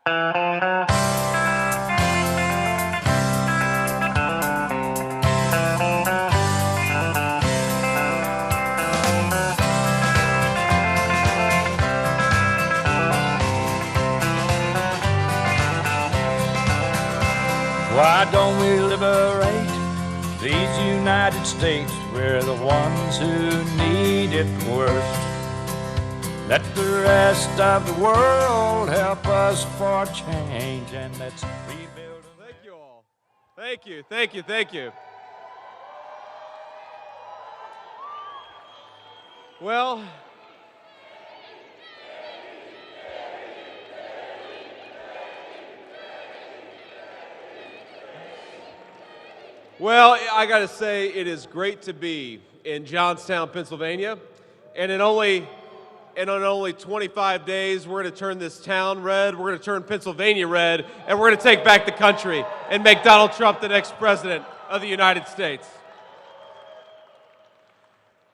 Why don't we liberate these United States? We're the ones who need it worst. Let the rest of the world help us for change, and let's rebuild. Thank you all. Thank you, thank you, thank you. Well, I got to say, it is great to be in Johnstown, Pennsylvania, and in only 25 days, we're going to turn this town red, we're going to turn Pennsylvania red, and we're going to take back the country and make Donald Trump the next president of the United States.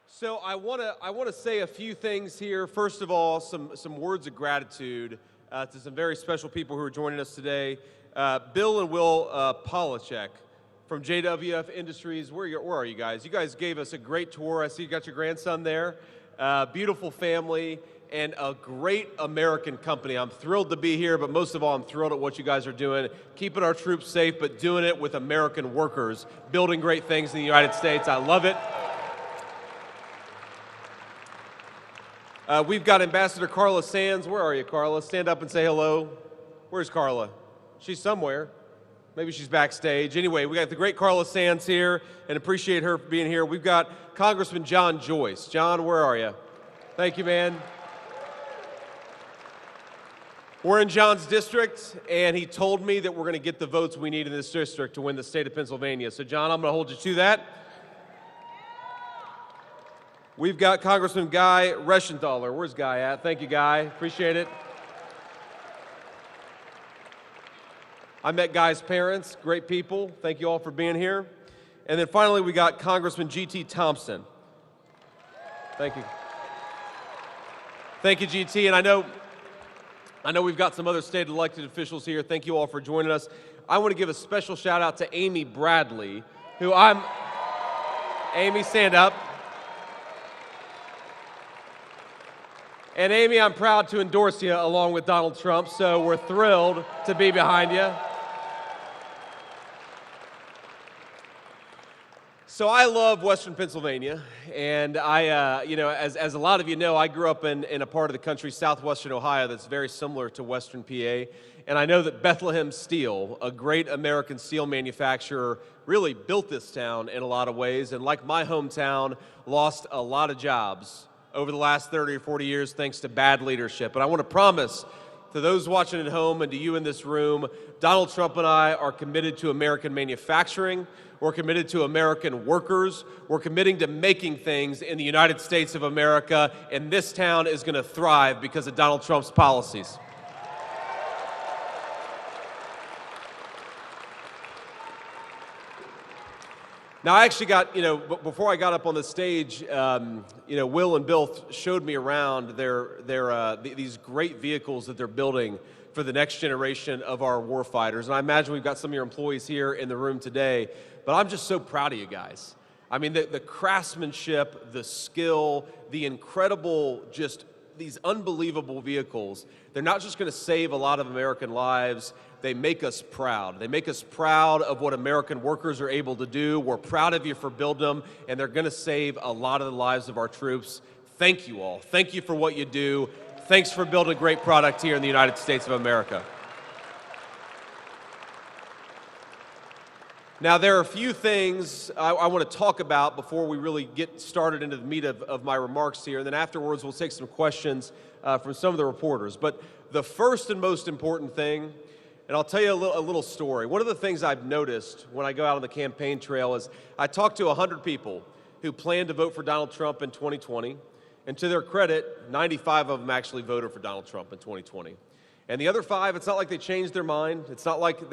So I want to say a few things here. First of all, some words of gratitude to some very special people who are joining us today. Bill and Will Polachek from JWF Industries. Where are you guys? You guys gave us a great tour. I see you got your grandson there. Beautiful family and a great American company. I'm thrilled to be here, but most of all, I'm thrilled at what you guys are doing, keeping our troops safe, but doing it with American workers, building great things in the United States. I love it. We've got Ambassador Carla Sands. Where are you, Carla? Stand up and say hello. Where's Carla? She's somewhere. Maybe she's backstage. Anyway, we got the great Carla Sands here, and appreciate her being here. We've got Congressman John Joyce. John, where are you? Thank you, man. We're in John's district, and he told me that we're going to get the votes we need in this district to win the state of Pennsylvania. So, John, I'm going to hold you to that. We've got Congressman Guy Reschenthaler. Where's Guy at? Thank you, Guy. Appreciate it. I met Guy's parents, great people. Thank you all for being here. And then finally, we got Congressman G.T. Thompson. Thank you. Thank you, G.T. And I know we've got some other state elected officials here. Thank you all for joining us. I want to give a special shout out to Amy Bradley, Amy, stand up. And Amy, I'm proud to endorse you along with Donald Trump, so we're thrilled to be behind you. So I love Western Pennsylvania, and as a lot of you know, I grew up in a part of the country, southwestern Ohio, that's very similar to Western PA. And I know that Bethlehem Steel, a great American steel manufacturer, really built this town in a lot of ways, and like my hometown, lost a lot of jobs over the last 30 or 40 years thanks to bad leadership. And I want to promise to those watching at home and to you in this room, Donald Trump and I are committed to American manufacturing. We're committed to American workers. We're committing to making things in the United States of America, and this town is going to thrive because of Donald Trump's policies. Now, I actually got, before I got up on the stage, Will and Bill showed me around these great vehicles that they're building for the next generation of our warfighters. And I imagine we've got some of your employees here in the room today, but I'm just so proud of you guys. I mean, the craftsmanship, the skill, the incredible, just these unbelievable vehicles, they're not just going to save a lot of American lives, they make us proud. They make us proud of what American workers are able to do. We're proud of you for building them, and they're going to save a lot of the lives of our troops. Thank you all. Thank you for what you do. Thanks for building a great product here in the United States of America. Now, there are a few things I want to talk about before we really get started into the meat of my remarks here, and then afterwards we'll take some questions from some of the reporters. But the first and most important thing, and I'll tell you a little story. One of the things I've noticed when I go out on the campaign trail is I talk to 100 people who plan to vote for Donald Trump in 2020, and to their credit, 95 of them actually voted for Donald Trump in 2020. And the other 5, it's not like they changed their mind. It's not like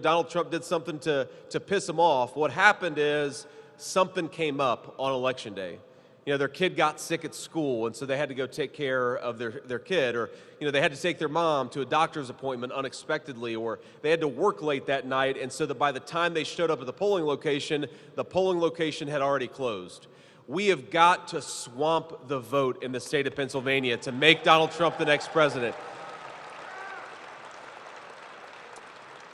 Donald Trump did something to piss them off. What happened is something came up on Election Day. their kid got sick at school, and so they had to go take care of their kid, or they had to take their mom to a doctor's appointment unexpectedly, or they had to work late that night, and so that by the time they showed up at the polling location had already closed. We have got to swamp the vote in the state of Pennsylvania to make Donald Trump the next president.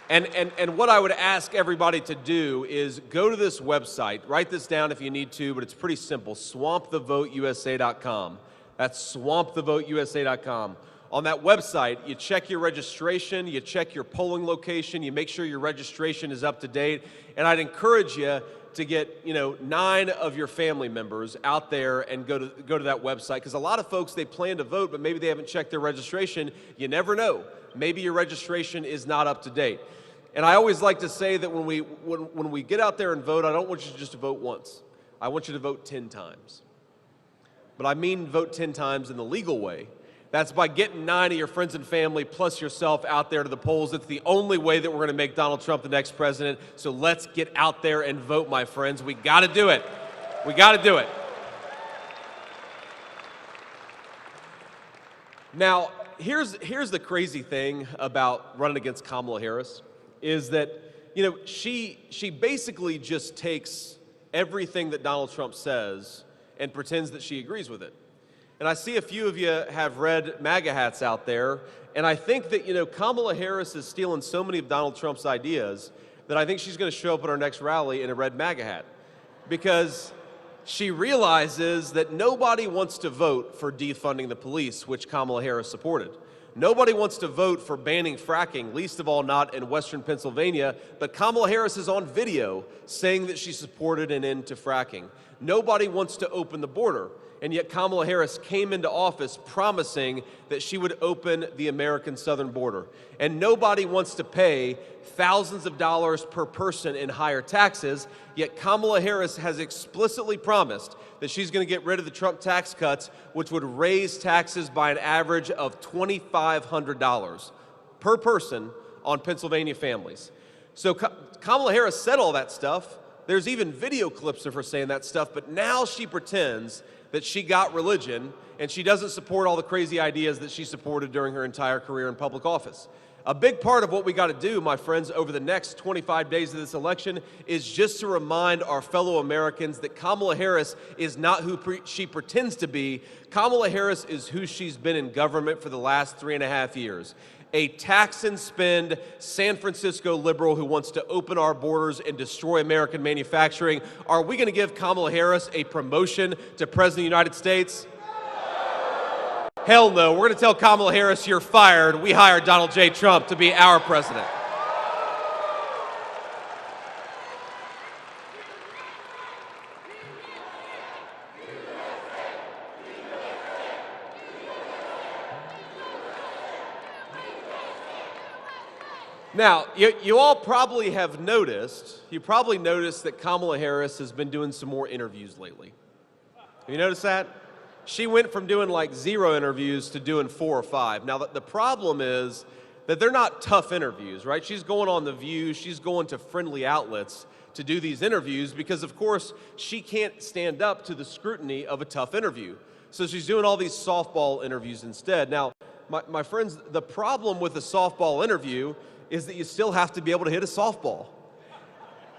And what I would ask everybody to do is go to this website, write this down if you need to, but it's pretty simple, swampthevoteusa.com. That's swampthevoteusa.com. On that website, you check your registration, you check your polling location, you make sure your registration is up to date, and I'd encourage you to get 9 of your family members out there and go to that website, because a lot of folks, they plan to vote, but maybe they haven't checked their registration. You never know. Maybe your registration is not up to date. And I always like to say that when we get out there and vote, I don't want you just to vote once. I want you to vote 10 times. But I mean vote 10 times in the legal way. That's by getting 9 of your friends and family plus yourself out there to the polls. It's the only way that we're going to make Donald Trump the next president. So let's get out there and vote, my friends. We got to do it. We got to do it. Now, here's the crazy thing about running against Kamala Harris is that, she basically just takes everything that Donald Trump says and pretends that she agrees with it. And I see a few of you have red MAGA hats out there, and I think that, Kamala Harris is stealing so many of Donald Trump's ideas that I think she's going to show up at our next rally in a red MAGA hat, because she realizes that nobody wants to vote for defunding the police, which Kamala Harris supported. Nobody wants to vote for banning fracking, least of all not in Western Pennsylvania, but Kamala Harris is on video saying that she supported an end to fracking. Nobody wants to open the border, and yet Kamala Harris came into office promising that she would open the American southern border. And nobody wants to pay thousands of dollars per person in higher taxes, yet Kamala Harris has explicitly promised that she's going to get rid of the Trump tax cuts, which would raise taxes by an average of $2,500 per person on Pennsylvania families. So Kamala Harris said all that stuff. There's even video clips of her saying that stuff, but now she pretends that she got religion and she doesn't support all the crazy ideas that she supported during her entire career in public office. A big part of what we got to do, my friends, over the next 25 days of this election is just to remind our fellow Americans that Kamala Harris is not who she pretends to be. Kamala Harris is who she's been in government for the last 3.5 years. A tax and spend San Francisco liberal who wants to open our borders and destroy American manufacturing. Are we going to give Kamala Harris a promotion to President of the United States? Hell no. We're going to tell Kamala Harris, you're fired. We hired Donald J. Trump to be our president. Now, you all probably have noticed, that Kamala Harris has been doing some more interviews lately. Have you noticed that? She went from doing like 0 interviews to doing 4 or 5. Now, the problem is that they're not tough interviews, right? She's going on The View, she's going to friendly outlets to do these interviews because, of course, she can't stand up to the scrutiny of a tough interview. So she's doing all these softball interviews instead. Now, my friends, the problem with a softball interview is that you still have to be able to hit a softball.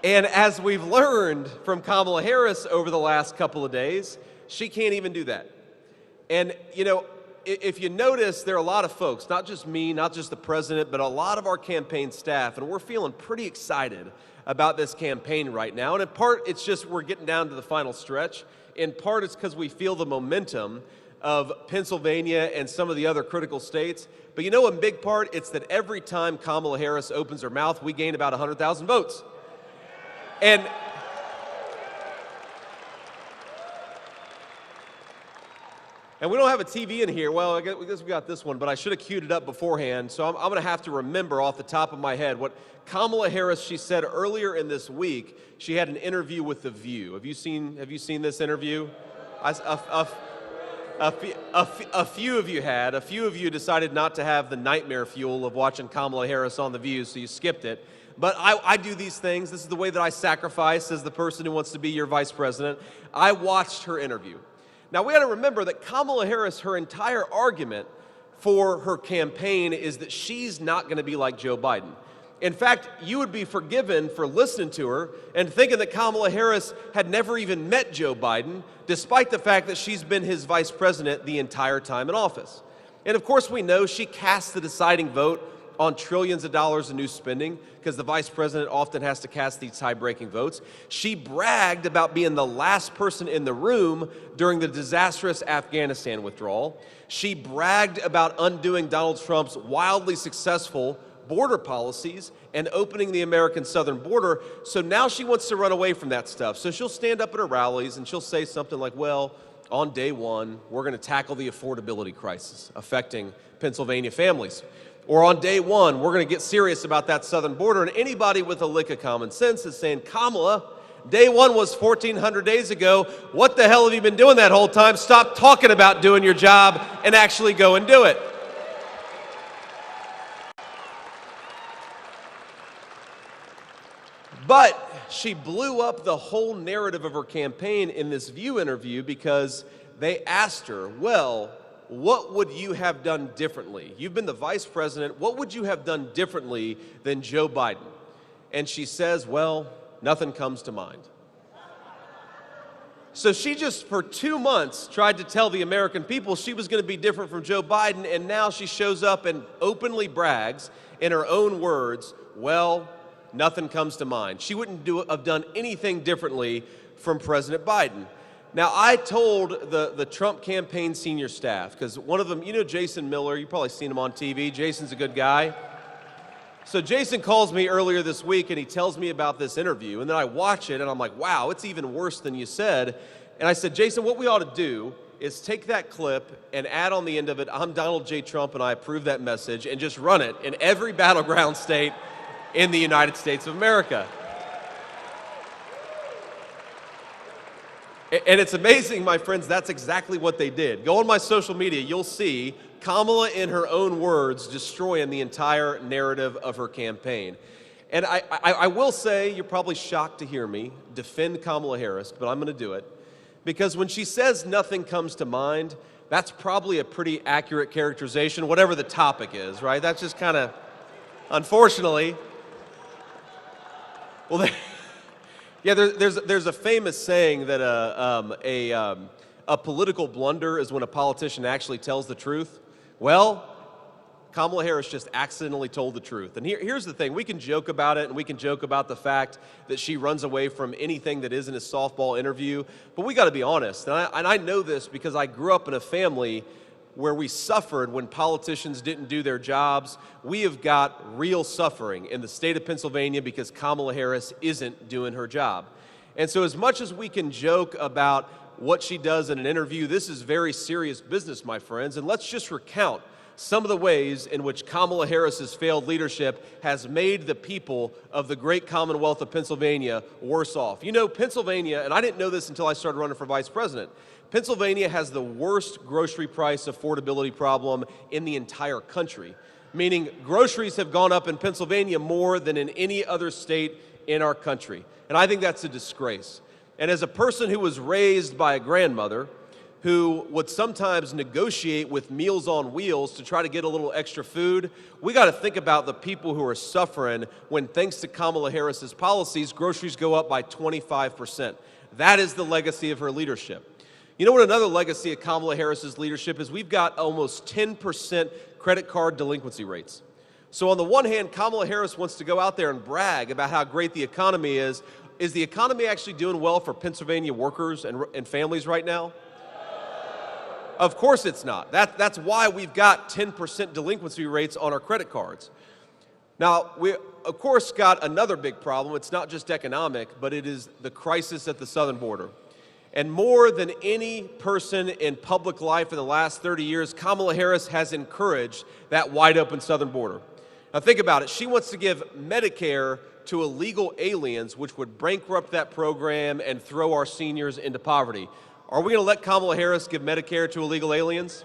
And as we've learned from Kamala Harris over the last couple of days, she can't even do that. And, if you notice, there are a lot of folks, not just me, not just the president, but a lot of our campaign staff, and we're feeling pretty excited about this campaign right now. And in part, it's just we're getting down to the final stretch. In part, it's because we feel the momentum of Pennsylvania and some of the other critical states. But in big part, it's that every time Kamala Harris opens her mouth, we gain about 100,000 votes. And we don't have a TV in here. Well, I guess we got this one, but I should have queued it up beforehand. So I'm going to have to remember off the top of my head what Kamala Harris, she said earlier in this week. She had an interview with The View. Have you seen this interview? A few of you had. A few of you decided not to have the nightmare fuel of watching Kamala Harris on The View, so you skipped it. But I do these things. This is the way that I sacrifice as the person who wants to be your vice president. I watched her interview. Now, we got to remember that Kamala Harris, her entire argument for her campaign is that she's not going to be like Joe Biden. In fact, you would be forgiven for listening to her and thinking that Kamala Harris had never even met Joe Biden, despite the fact that she's been his vice president the entire time in office. And of course, we know she cast the deciding vote on trillions of dollars in new spending, because the vice president often has to cast these tie-breaking votes. She bragged about being the last person in the room during the disastrous Afghanistan withdrawal. She bragged about undoing Donald Trump's wildly successful border policies and opening the American southern border. So now she wants to run away from that stuff. So she'll stand up at her rallies and she'll say something like, well, on day one, we're going to tackle the affordability crisis affecting Pennsylvania families. Or on day one, we're going to get serious about that southern border. And anybody with a lick of common sense is saying, Kamala, day one was 1,400 days ago. What the hell have you been doing that whole time? Stop talking about doing your job and actually go and do it. But she blew up the whole narrative of her campaign in this View interview because they asked her, well, what would you have done differently? You've been the vice president. What would you have done differently than Joe Biden? And she says, well, nothing comes to mind. So she just, for 2 months, tried to tell the American people she was going to be different from Joe Biden, and now she shows up and openly brags, in her own words, well, nothing comes to mind. She wouldn't have done anything differently from President Biden. Now, I told the Trump campaign senior staff, because one of them, you know Jason Miller, you've probably seen him on TV. Jason's a good guy. So Jason calls me earlier this week and he tells me about this interview, and then I watch it and I'm like, wow, it's even worse than you said. And I said, Jason, what we ought to do is take that clip and add on the end of it, I'm Donald J. Trump and I approve that message, and just run it in every battleground state in the United States of America. And it's amazing, my friends, that's exactly what they did. Go on my social media, you'll see Kamala, in her own words, destroying the entire narrative of her campaign. And I will say, you're probably shocked to hear me defend Kamala Harris, but I'm going to do it. Because when she says nothing comes to mind, that's probably a pretty accurate characterization, whatever the topic is, right? That's just kind of, unfortunately, well, yeah, there's a famous saying that a political blunder is when a politician actually tells the truth. Well, Kamala Harris just accidentally told the truth. And here's the thing. We can joke about it, and we can joke about the fact that she runs away from anything that isn't a softball interview. But we got to be honest. And I know this because I grew up in a family where we suffered when politicians didn't do their jobs. We have got real suffering in the state of Pennsylvania because Kamala Harris isn't doing her job. And so as much as we can joke about what she does in an interview, this is very serious business, my friends. And let's just recount some of the ways in which Kamala Harris's failed leadership has made the people of the great Commonwealth of Pennsylvania worse off. You know, Pennsylvania, and I didn't know this until I started running for vice president, Pennsylvania has the worst grocery price affordability problem in the entire country, meaning groceries have gone up in Pennsylvania more than in any other state in our country. And I think that's a disgrace. And as a person who was raised by a grandmother who would sometimes negotiate with Meals on Wheels to try to get a little extra food, we got to think about the people who are suffering when, thanks to Kamala Harris's policies, groceries go up by 25%. That is the legacy of her leadership. You know what another legacy of Kamala Harris's leadership is? We've got almost 10% credit card delinquency rates. So on the one hand, Kamala Harris wants to go out there and brag about how great the economy is. Is the economy actually doing well for Pennsylvania workers and families right now? Of course it's not. That's why we've got 10% delinquency rates on our credit cards. Now, we, of course, got another big problem. It's not just economic, but it is the crisis at the southern border. And more than any person in public life in the last 30 years, Kamala Harris has encouraged that wide open southern border. Now think about it. She wants to give Medicare to illegal aliens, which would bankrupt that program and throw our seniors into poverty. Are we going to let Kamala Harris give Medicare to illegal aliens?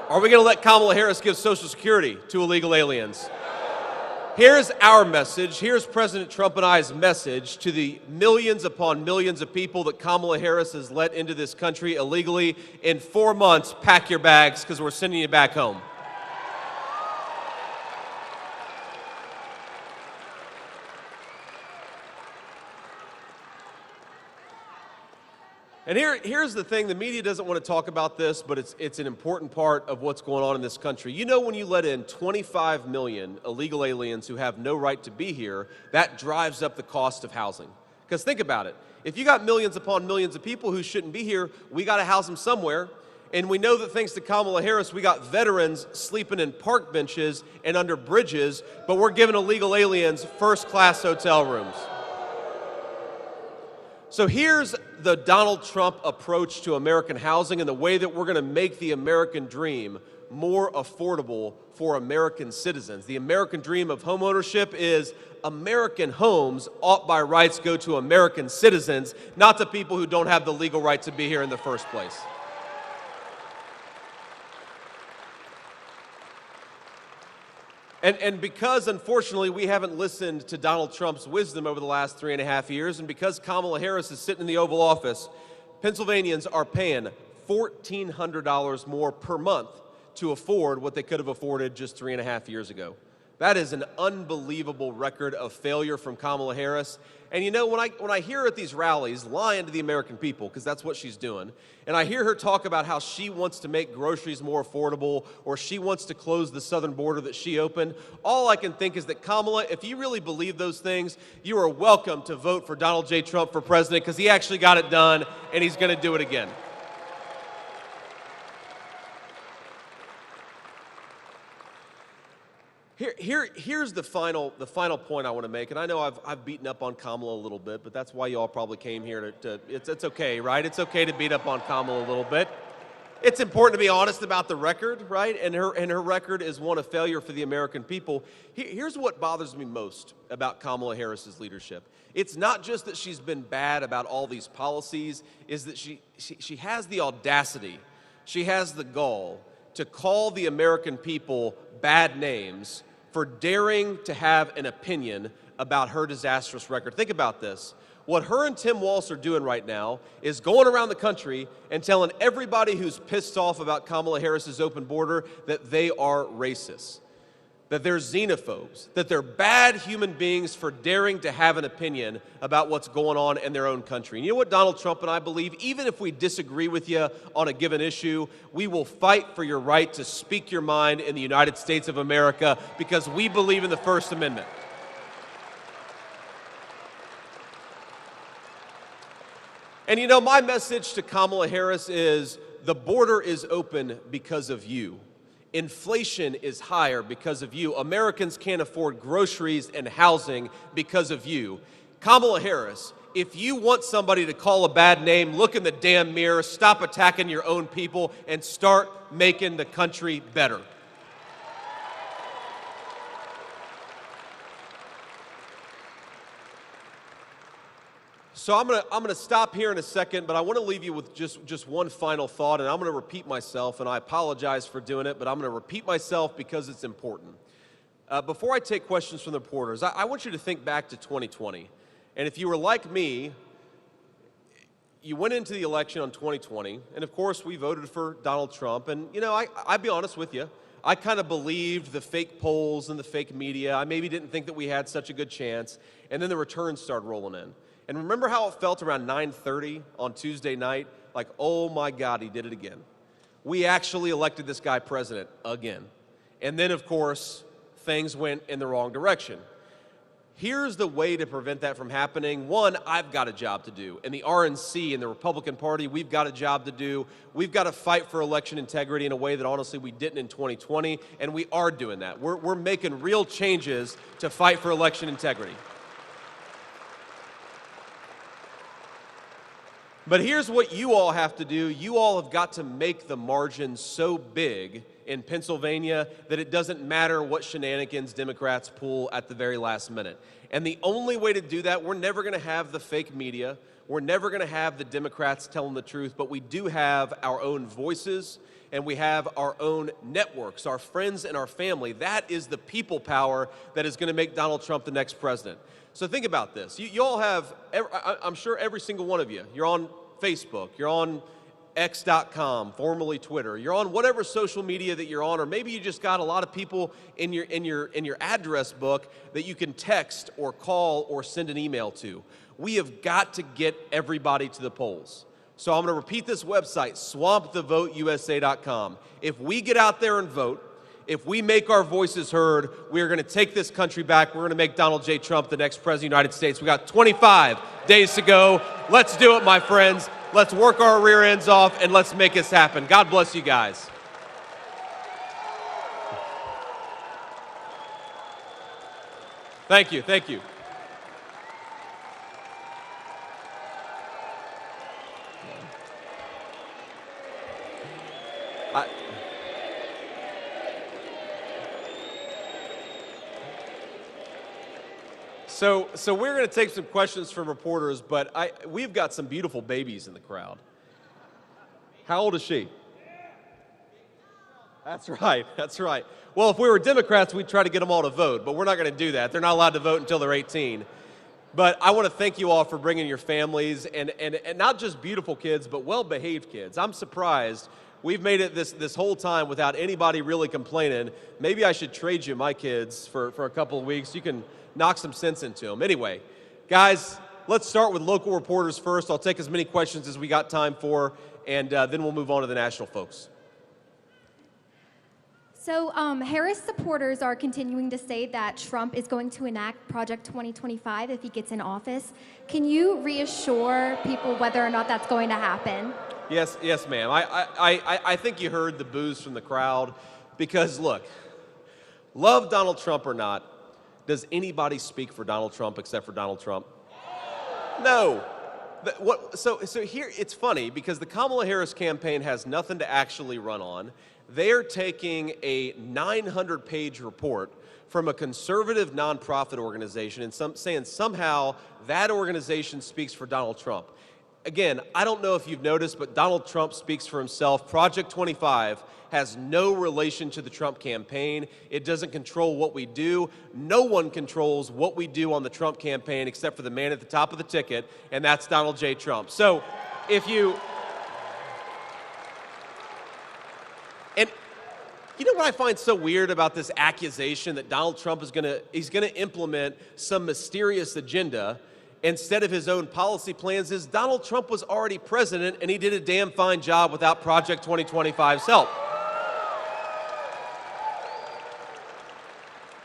Are we going to let Kamala Harris give Social Security to illegal aliens? Here's our message. Here's President Trump and I's message to the millions upon millions of people that Kamala Harris has let into this country illegally. In 4 months, pack your bags because we're sending you back home. And here's the thing, the media doesn't want to talk about this, but it's an important part of what's going on in this country. You know, when you let in 25 million illegal aliens who have no right to be here, that drives up the cost of housing. Because think about it. If you got millions upon millions of people who shouldn't be here, we got to house them somewhere. And we know that thanks to Kamala Harris, we got veterans sleeping in park benches and under bridges, but we're giving illegal aliens first-class hotel rooms. So here's the Donald Trump approach to American housing and the way that we're going to make the American dream more affordable for American citizens. The American dream of homeownership is American homes ought by rights go to American citizens, not to people who don't have the legal right to be here in the first place. And because, unfortunately, we haven't listened to Donald Trump's wisdom over the last 3.5 years, and because Kamala Harris is sitting in the Oval Office, Pennsylvanians are paying $1,400 more per month to afford what they could have afforded just 3.5 years ago. That is an unbelievable record of failure from Kamala Harris. And you know, when I hear her at these rallies lying to the American people, because that's what she's doing, and I hear her talk about how she wants to make groceries more affordable or she wants to close the southern border that she opened, all I can think is that, Kamala, if you really believe those things, you are welcome to vote for Donald J. Trump for president, because he actually got it done and he's going to do it again. Here's the final point I want to make, and I know I've beaten up on Kamala a little bit, but that's why you all probably came here it's okay, right? It's okay to beat up on Kamala a little bit. It's important to be honest about the record, right? And her record is one of failure for the American people. Here's what bothers me most about Kamala Harris's leadership. It's not just that she's been bad about all these policies, is that she has the audacity, she has the gall to call the American people bad names for daring to have an opinion about her disastrous record. Think about this. What her and Tim Walz are doing right now is going around the country and telling everybody who's pissed off about Kamala Harris's open border that they are racist, that they're xenophobes, that they're bad human beings for daring to have an opinion about what's going on in their own country. And you know what Donald Trump and I believe? Even if we disagree with you on a given issue, we will fight for your right to speak your mind in the United States of America, because we believe in the First Amendment. And you know, my message to Kamala Harris is the border is open because of you. Inflation is higher because of you. Americans can't afford groceries and housing because of you. Kamala Harris, if you want somebody to call a bad name, look in the damn mirror, stop attacking your own people, and start making the country better. So I'm gonna stop here in a second, but I want to leave you with just one final thought, and I'm going to repeat myself, and I apologize for doing it, but I'm going to repeat myself because it's important. Before I take questions from the reporters, I want you to think back to 2020. And if you were like me, you went into the election on 2020, and of course we voted for Donald Trump, and you know, I'll be honest with you, I kind of believed the fake polls and the fake media. I maybe didn't think that we had such a good chance, and then the returns started rolling in. And remember how it felt around 9:30 on Tuesday night? Like, oh my God, he did it again. We actually elected this guy president again. And then, of course, things went in the wrong direction. Here's the way to prevent that from happening. One, I've got a job to do. And the RNC and the Republican Party, we've got a job to do. We've got to fight for election integrity in a way that honestly we didn't in 2020, and we are doing that. We're making real changes to fight for election integrity. But here's what you all have to do. You all have got to make the margin so big in Pennsylvania that it doesn't matter what shenanigans Democrats pull at the very last minute. And the only way to do that, we're never going to have the fake media. We're never going to have the Democrats telling the truth, but we do have our own voices and we have our own networks, our friends and our family. That is the people power that is going to make Donald Trump the next president. So think about this. You all have, I'm sure every single one of you, you're on Facebook, you're on X.com, formerly Twitter, you're on whatever social media that you're on, or maybe you just got a lot of people in your address book that you can text or call or send an email to. We have got to get everybody to the polls. So I'm going to repeat this website, swampthevoteusa.com. If we get out there and vote, if we make our voices heard, we are going to take this country back. We're going to make Donald J. Trump the next president of the United States. We got 25 days to go. Let's do it, my friends. Let's work our rear ends off, and let's make this happen. God bless you guys. Thank you. Thank you. So we're going to take some questions from reporters, but we've got some beautiful babies in the crowd. How old is she? That's right, that's right. Well, if we were Democrats, we'd try to get them all to vote, but we're not going to do that. They're not allowed to vote until they're 18. But I want to thank you all for bringing your families, and not just beautiful kids, but well-behaved kids. I'm surprised we've made it this whole time without anybody really complaining. Maybe I should trade you my kids for a couple of weeks. You can knock some sense into them. Anyway, guys, let's start with local reporters first. I'll take as many questions as we got time for, and then we'll move on to the national folks. So Harris supporters are continuing to say that Trump is going to enact Project 2025 if he gets in office. Can you reassure people whether or not that's going to happen? Yes, ma'am. I think you heard the boos from the crowd because, look, love Donald Trump or not, does anybody speak for Donald Trump except for Donald Trump? No. So here, it's funny because the Kamala Harris campaign has nothing to actually run on. They're taking a 900-page report from a conservative nonprofit organization and saying somehow that organization speaks for Donald Trump. Again, I don't know if you've noticed, but Donald Trump speaks for himself. Project 25 has no relation to the Trump campaign. It doesn't control what we do. No one controls what we do on the Trump campaign except for the man at the top of the ticket, and that's Donald J. Trump. So if you... And you know what I find so weird about this accusation that Donald Trump is going to implement some mysterious agenda instead of his own policy plans is Donald Trump was already president and he did a damn fine job without Project 2025's help.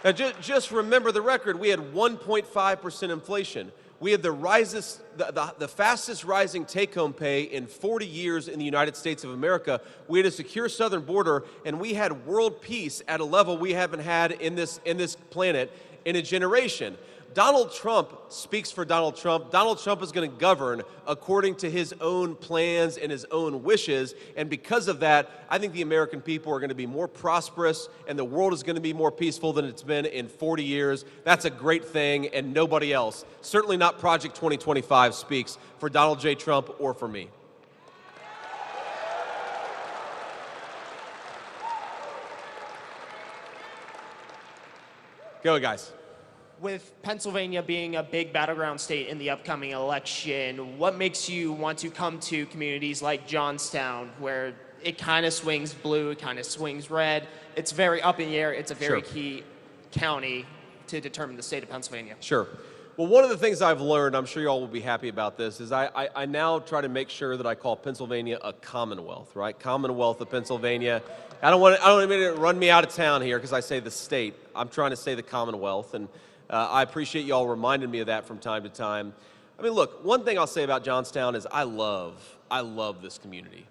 Now, just remember the record. We had 1.5% inflation. We had the fastest rising take-home pay in 40 years in the United States of America. We had a secure southern border, and we had world peace at a level we haven't had in this planet in a generation. Donald Trump speaks for Donald Trump. Donald Trump is going to govern according to his own plans and his own wishes. And because of that, I think the American people are going to be more prosperous and the world is going to be more peaceful than it's been in 40 years. That's a great thing, and nobody else, certainly not Project 2025, speaks for Donald J. Trump or for me. Go, guys. With Pennsylvania being a big battleground state in the upcoming election, what makes you want to come to communities like Johnstown, where it kind of swings blue, it kind of swings red? It's very up in the air. It's a very key county to determine the state of Pennsylvania. Sure. Well, one of the things I've learned, I'm sure you all will be happy about this, is I now try to make sure that I call Pennsylvania a commonwealth, right? Commonwealth of Pennsylvania. I don't want anybody to run me out of town here because I say the state. I'm trying to say the commonwealth, and I appreciate you all reminding me of that from time to time. I mean, look, one thing I'll say about Johnstown is I love this community.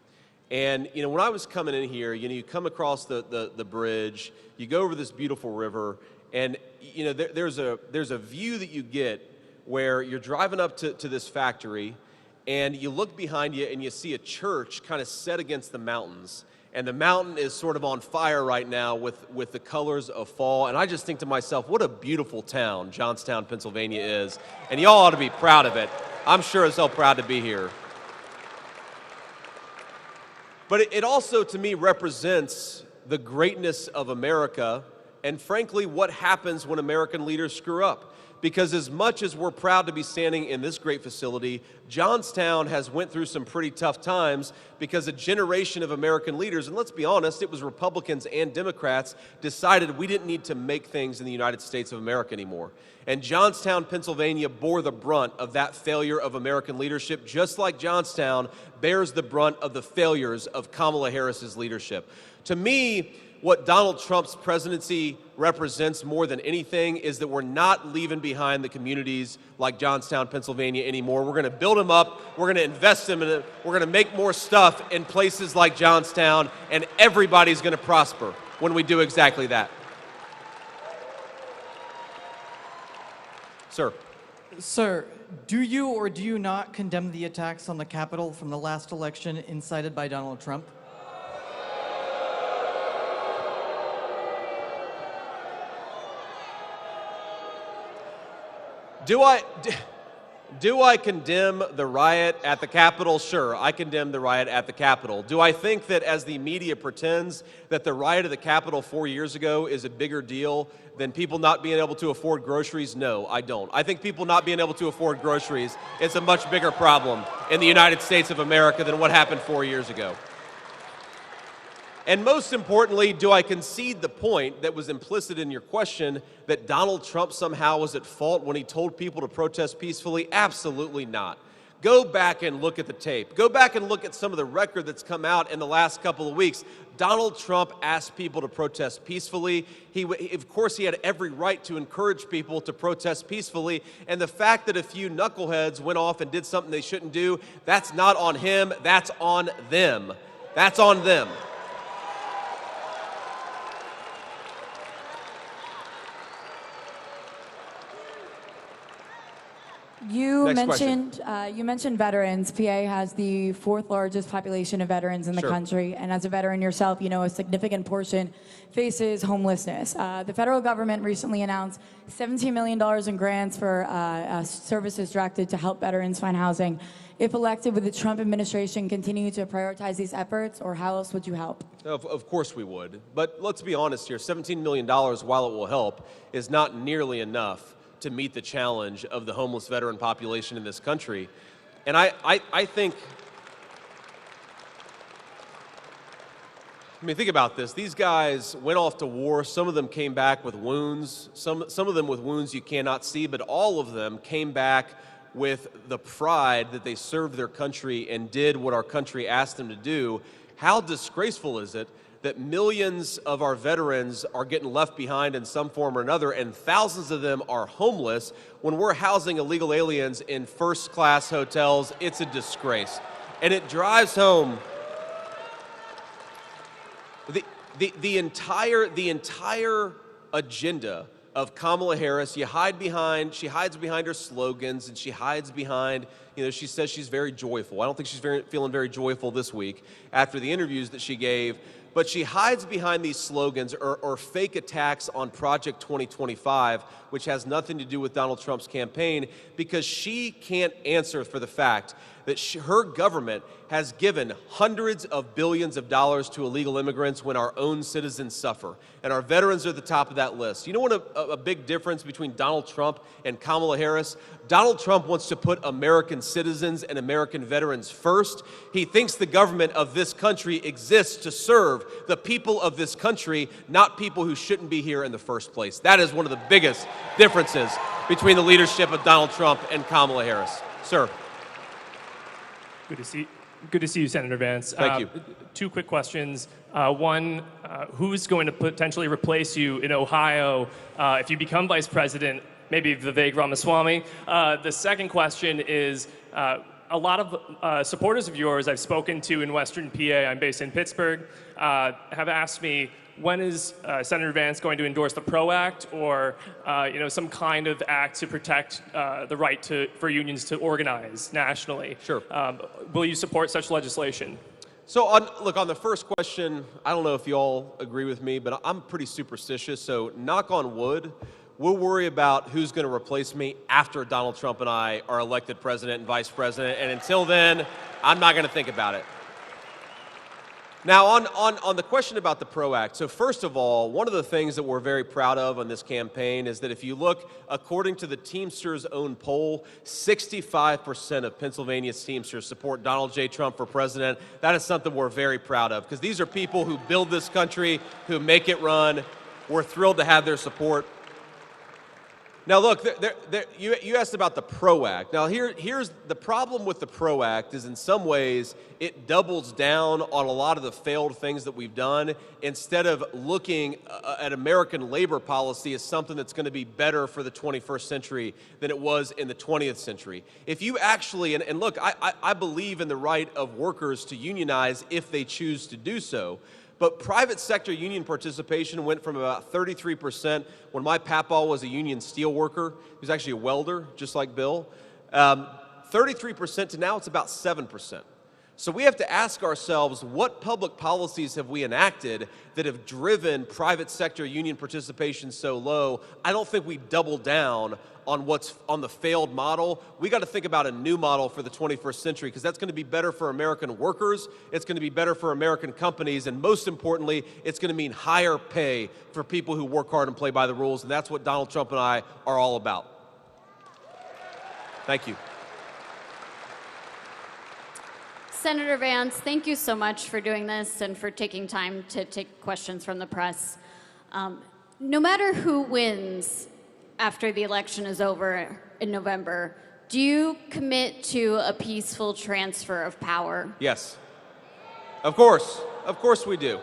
And, you know, when I was coming in here, you know, you come across the bridge, you go over this beautiful river, and, you know, there's a view that you get where you're driving up to this factory, and you look behind you and you see a church kind of set against the mountains. And the mountain is sort of on fire right now with the colors of fall. And I just think to myself, what a beautiful town Johnstown, Pennsylvania is. And y'all ought to be proud of it. I'm sure as hell proud to be here. But it also, to me, represents the greatness of America and, frankly, what happens when American leaders screw up. Because as much as we're proud to be standing in this great facility, Johnstown has went through some pretty tough times because a generation of American leaders, and let's be honest, it was Republicans and Democrats, decided we didn't need to make things in the United States of America anymore. And Johnstown, Pennsylvania bore the brunt of that failure of American leadership, just like Johnstown bears the brunt of the failures of Kamala Harris's leadership. To me, what Donald Trump's presidency represents more than anything is that we're not leaving behind the communities like Johnstown, Pennsylvania anymore. We're going to build them up. We're going to invest them in it. We're going to make more stuff in places like Johnstown, and everybody's going to prosper when we do exactly that. Sir. Sir, do you or do you not condemn the attacks on the Capitol from the last election incited by Donald Trump? Do I condemn the riot at the Capitol? Sure, I condemn the riot at the Capitol. Do I think that, as the media pretends, that the riot at the Capitol 4 years ago is a bigger deal than people not being able to afford groceries? No, I don't. I think people not being able to afford groceries is a much bigger problem in the United States of America than what happened 4 years ago. And most importantly, do I concede the point that was implicit in your question that Donald Trump somehow was at fault when he told people to protest peacefully? Absolutely not. Go back and look at the tape. Go back and look at some of the record that's come out in the last couple of weeks. Donald Trump asked people to protest peacefully. Of course, he had every right to encourage people to protest peacefully. And the fact that a few knuckleheads went off and did something they shouldn't do, that's not on him, that's on them. That's on them. You Next mentioned veterans. PA has the fourth largest population of veterans in the Sure. country, and as a veteran yourself, you know a significant portion faces homelessness. The federal government recently announced $17 million in grants for services directed to help veterans find housing. If elected, would the Trump administration continue to prioritize these efforts, or how else would you help? Of course we would. But let's be honest here, $17 million, while it will help, is not nearly enough to meet the challenge of the homeless veteran population in this country. And I think, I mean, think about this. These guys went off to war. Some of them came back with wounds, some of them with wounds you cannot see, but all of them came back with the pride that they served their country and did what our country asked them to do. How disgraceful is it that millions of our veterans are getting left behind in some form or another, and thousands of them are homeless when we're housing illegal aliens in first-class hotels? It's a disgrace. And it drives home the entire agenda of Kamala Harris. She hides behind her slogans, and she hides behind, she says she's very joyful. I don't think she's feeling very joyful this week after the interviews that she gave. But she hides behind these slogans or fake attacks on Project 2025, which has nothing to do with Donald Trump's campaign, because she can't answer for the fact that her government has given hundreds of billions of dollars to illegal immigrants when our own citizens suffer. And our veterans are at the top of that list. You know what a big difference between Donald Trump and Kamala Harris? Donald Trump wants to put American citizens and American veterans first. He thinks the government of this country exists to serve the people of this country, not people who shouldn't be here in the first place. That is one of the biggest differences between the leadership of Donald Trump and Kamala Harris. Sir. Good to see you, Senator Vance. Thank you. Two quick questions. One, who's going to potentially replace you in Ohio if you become vice president? Maybe Vivek Ramaswamy. The second question is, a lot of supporters of yours I've spoken to in Western PA, I'm based in Pittsburgh, have asked me, when is Senator Vance going to endorse the PRO Act, or some kind of act to protect the right for unions to organize nationally? Sure. Will you support such legislation? So look, on the first question, I don't know if you all agree with me, but I'm pretty superstitious, so knock on wood, we'll worry about who's going to replace me after Donald Trump and I are elected president and vice president, and until then, I'm not going to think about it. Now, on the question about the PRO Act, so first of all, one of the things that we're very proud of on this campaign is that if you look, according to the Teamsters' own poll, 65% of Pennsylvania's Teamsters support Donald J. Trump for president. That is something we're very proud of, because these are people who build this country, who make it run. We're thrilled to have their support. Now, look, you asked about the PRO Act. Now, here's the problem with the PRO Act is in some ways it doubles down on a lot of the failed things that we've done instead of looking at American labor policy as something that's going to be better for the 21st century than it was in the 20th century. If you actually, and look, I believe in the right of workers to unionize if they choose to do so. But private sector union participation went from about 33% when my papaw was a union steel worker. He was actually a welder, just like Bill. 33% to now it's about 7%. So we have to ask ourselves, what public policies have we enacted that have driven private sector union participation so low? I don't think we double down on what's on the failed model. We got to think about a new model for the 21st century, because that's going to be better for American workers, it's going to be better for American companies, and most importantly, it's going to mean higher pay for people who work hard and play by the rules, and that's what Donald Trump and I are all about. Thank you. Senator Vance, thank you so much for doing this and for taking time to take questions from the press. No matter who wins after the election is over in November, do you commit to a peaceful transfer of power? Yes. Of course we do.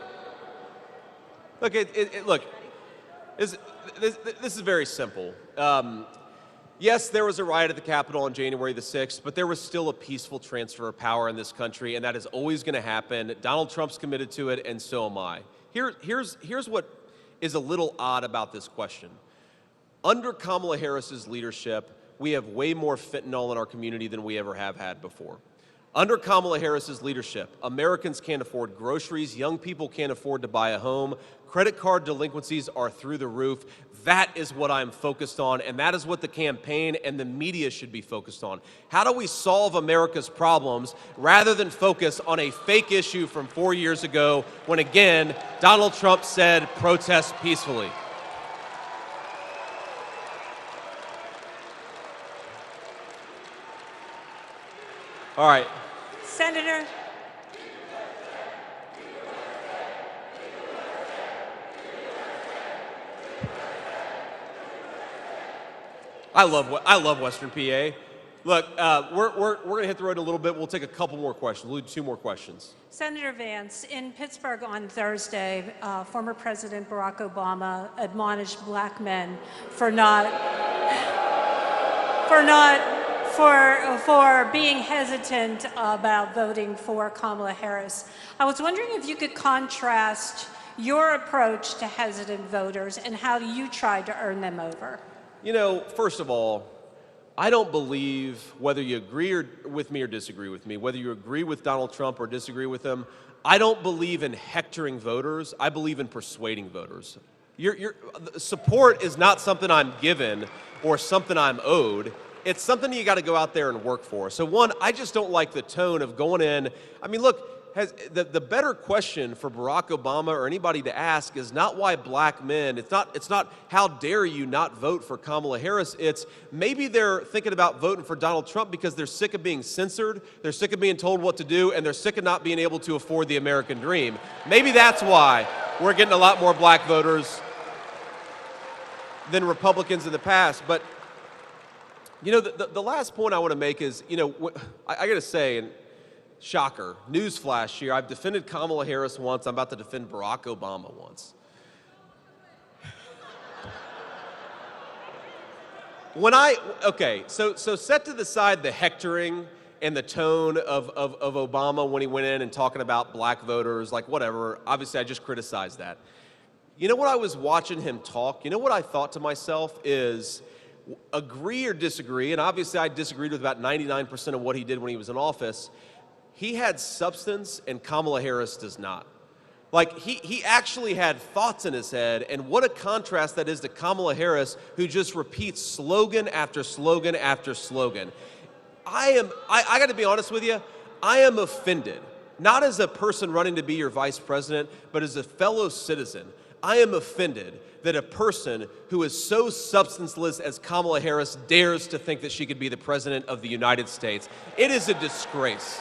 Look, this is very simple. Yes, there was a riot at the Capitol on January the 6th, but there was still a peaceful transfer of power in this country, and that is always going to happen. Donald Trump's committed to it, and so am I. Here's what is a little odd about this question. Under Kamala Harris's leadership, we have way more fentanyl in our community than we ever have had before. Under Kamala Harris's leadership, Americans can't afford groceries, young people can't afford to buy a home, credit card delinquencies are through the roof. That is what I'm focused on, and that is what the campaign and the media should be focused on. How do we solve America's problems rather than focus on a fake issue from 4 years ago when, again, Donald Trump said protest peacefully? All right. Senator. I love Western PA. Look, we're going to hit the road a little bit. We'll take a couple more questions. We'll do 2 more questions. Senator Vance, in Pittsburgh on Thursday, former President Barack Obama admonished black men for being hesitant about voting for Kamala Harris. I was wondering if you could contrast your approach to hesitant voters and how you tried to earn them over. You know, first of all, I don't believe, whether you agree with me or disagree with me, whether you agree with Donald Trump or disagree with him, I don't believe in hectoring voters. I believe in persuading voters. Support is not something I'm given or something I'm owed. It's something you got to go out there and work for. So one, I just don't like the tone of going in. I mean, look, the better question for Barack Obama or anybody to ask is not why black men, it's not how dare you not vote for Kamala Harris. It's maybe they're thinking about voting for Donald Trump because they're sick of being censored, they're sick of being told what to do, and they're sick of not being able to afford the American dream. Maybe that's why we're getting a lot more black voters than Republicans in the past. But you know, the last point I want to make is, you know, I got to say, and shocker, newsflash here, I've defended Kamala Harris once, I'm about to defend Barack Obama once. So set to the side the hectoring and the tone of Obama when he went in and talking about black voters, like whatever, obviously I just criticized that. You know what I was watching him talk, you know what I thought to myself is, agree or disagree, and obviously I disagreed with about 99% of what he did when he was in office, he had substance and Kamala Harris does not. Like, he actually had thoughts in his head, and what a contrast that is to Kamala Harris, who just repeats slogan after slogan after slogan. I got to be honest with you, I am offended, not as a person running to be your vice president, but as a fellow citizen. I am offended that a person who is so substanceless as Kamala Harris dares to think that she could be the president of the United States. It is a disgrace.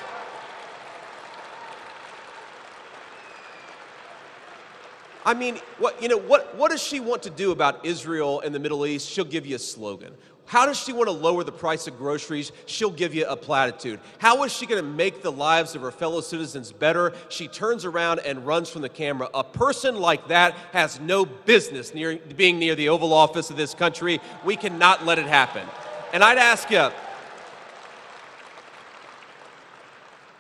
I mean, what does she want to do about Israel and the Middle East? She'll give you a slogan. How does she want to lower the price of groceries? She'll give you a platitude. How is she going to make the lives of her fellow citizens better? She turns around and runs from the camera. A person like that has no business being near the Oval Office of this country. We cannot let it happen. And I'd ask you,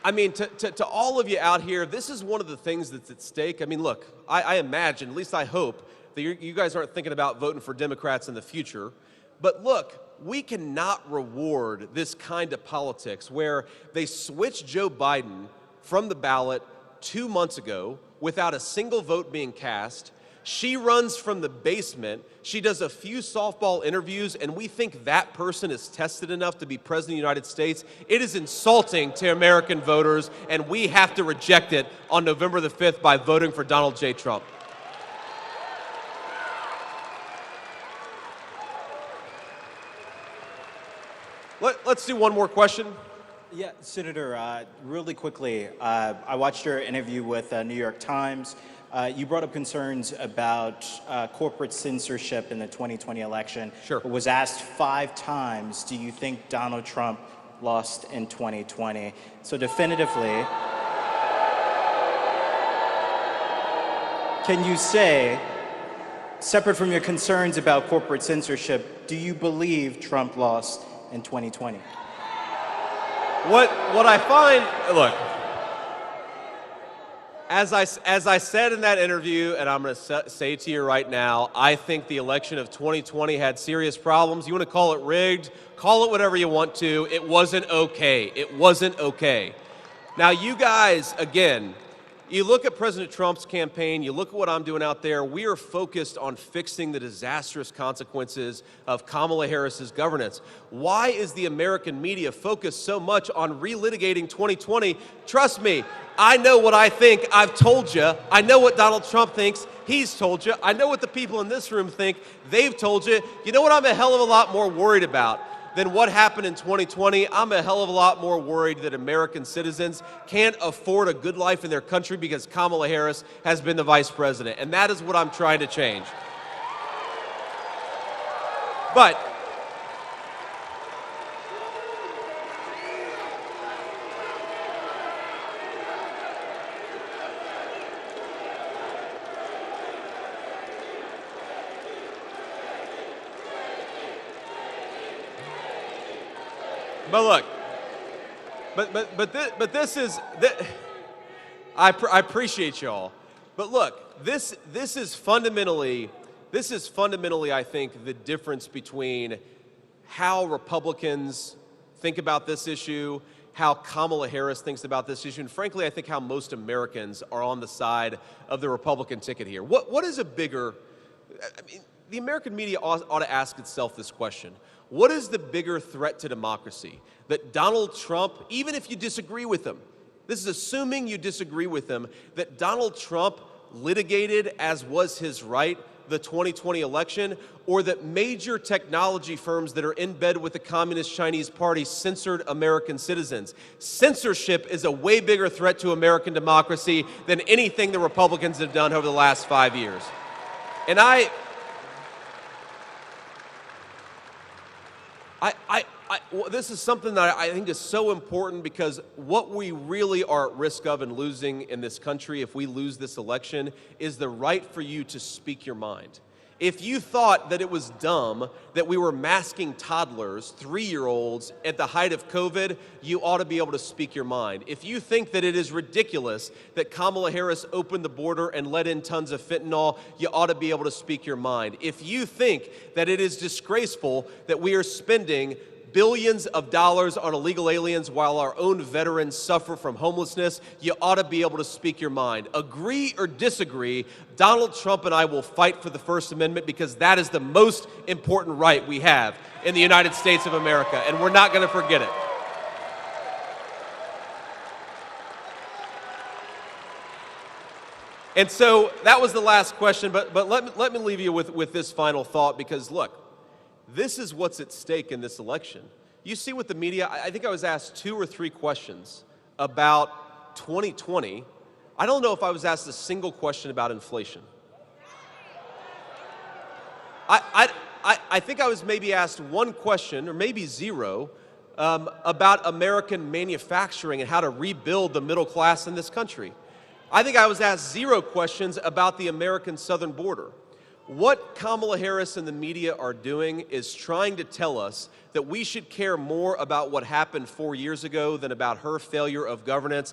I mean, to all of you out here, this is one of the things that's at stake. I mean, look, I imagine, at least I hope, that you guys aren't thinking about voting for Democrats in the future. But look, we cannot reward this kind of politics where they switched Joe Biden from the ballot 2 months ago without a single vote being cast. She runs from the basement. She does a few softball interviews, and we think that person is tested enough to be president of the United States. It is insulting to American voters, and we have to reject it on November the 5th by voting for Donald J. Trump. Let's do one more question. Yeah, Senator, really quickly, I watched your interview with New York Times. You brought up concerns about corporate censorship in the 2020 election. Sure. It was asked 5 times, do you think Donald Trump lost in 2020? So definitively, can you say, separate from your concerns about corporate censorship, do you believe Trump lost in 2020? What I find, look, as I said in that interview, and I'm going to say to you right now, I think the election of 2020 had serious problems. You want to call it rigged, call it whatever you want to. It wasn't okay. It wasn't okay. Now, you guys, again, you look at President Trump's campaign, you look at what I'm doing out there, we are focused on fixing the disastrous consequences of Kamala Harris's governance. Why is the American media focused so much on relitigating 2020? Trust me, I know what I think. I've told you. I know what Donald Trump thinks. He's told you. I know what the people in this room think. They've told you. You know what I'm a hell of a lot more worried about than what happened in 2020? I'm a hell of a lot more worried that American citizens can't afford a good life in their country because Kamala Harris has been the vice president. And that is what I'm trying to change. But look, but this is, I appreciate y'all. But look, this is fundamentally, I think, the difference between how Republicans think about this issue, how Kamala Harris thinks about this issue, and frankly, I think how most Americans are on the side of the Republican ticket here. What is a bigger, I mean, the American media ought to ask itself this question. What is the bigger threat to democracy? That Donald Trump, even if you disagree with him, this is assuming you disagree with him, that Donald Trump litigated, as was his right, the 2020 election, or that major technology firms that are in bed with the Communist Chinese Party censored American citizens. Censorship is a way bigger threat to American democracy than anything the Republicans have done over the last 5 years. And this is something that I think is so important, because what we really are at risk of and losing in this country if we lose this election is the right for you to speak your mind. If you thought that it was dumb that we were masking toddlers, 3-year-olds, at the height of COVID, you ought to be able to speak your mind. If you think that it is ridiculous that Kamala Harris opened the border and let in tons of fentanyl, you ought to be able to speak your mind. If you think that it is disgraceful that we are spending billions of dollars on illegal aliens while our own veterans suffer from homelessness, you ought to be able to speak your mind. Agree or disagree, Donald Trump and I will fight for the First Amendment because that is the most important right we have in the United States of America, and we're not going to forget it. And so that was the last question, but let me leave you with this final thought, because look, this is what's at stake in this election. You see with the media, I think I was asked 2 or 3 questions about 2020. I don't know if I was asked a single question about inflation. I think I was maybe asked 1 question, or maybe 0, about American manufacturing and how to rebuild the middle class in this country. I think I was asked 0 questions about the American southern border. What Kamala Harris and the media are doing is trying to tell us that we should care more about what happened 4 years ago than about her failure of governance.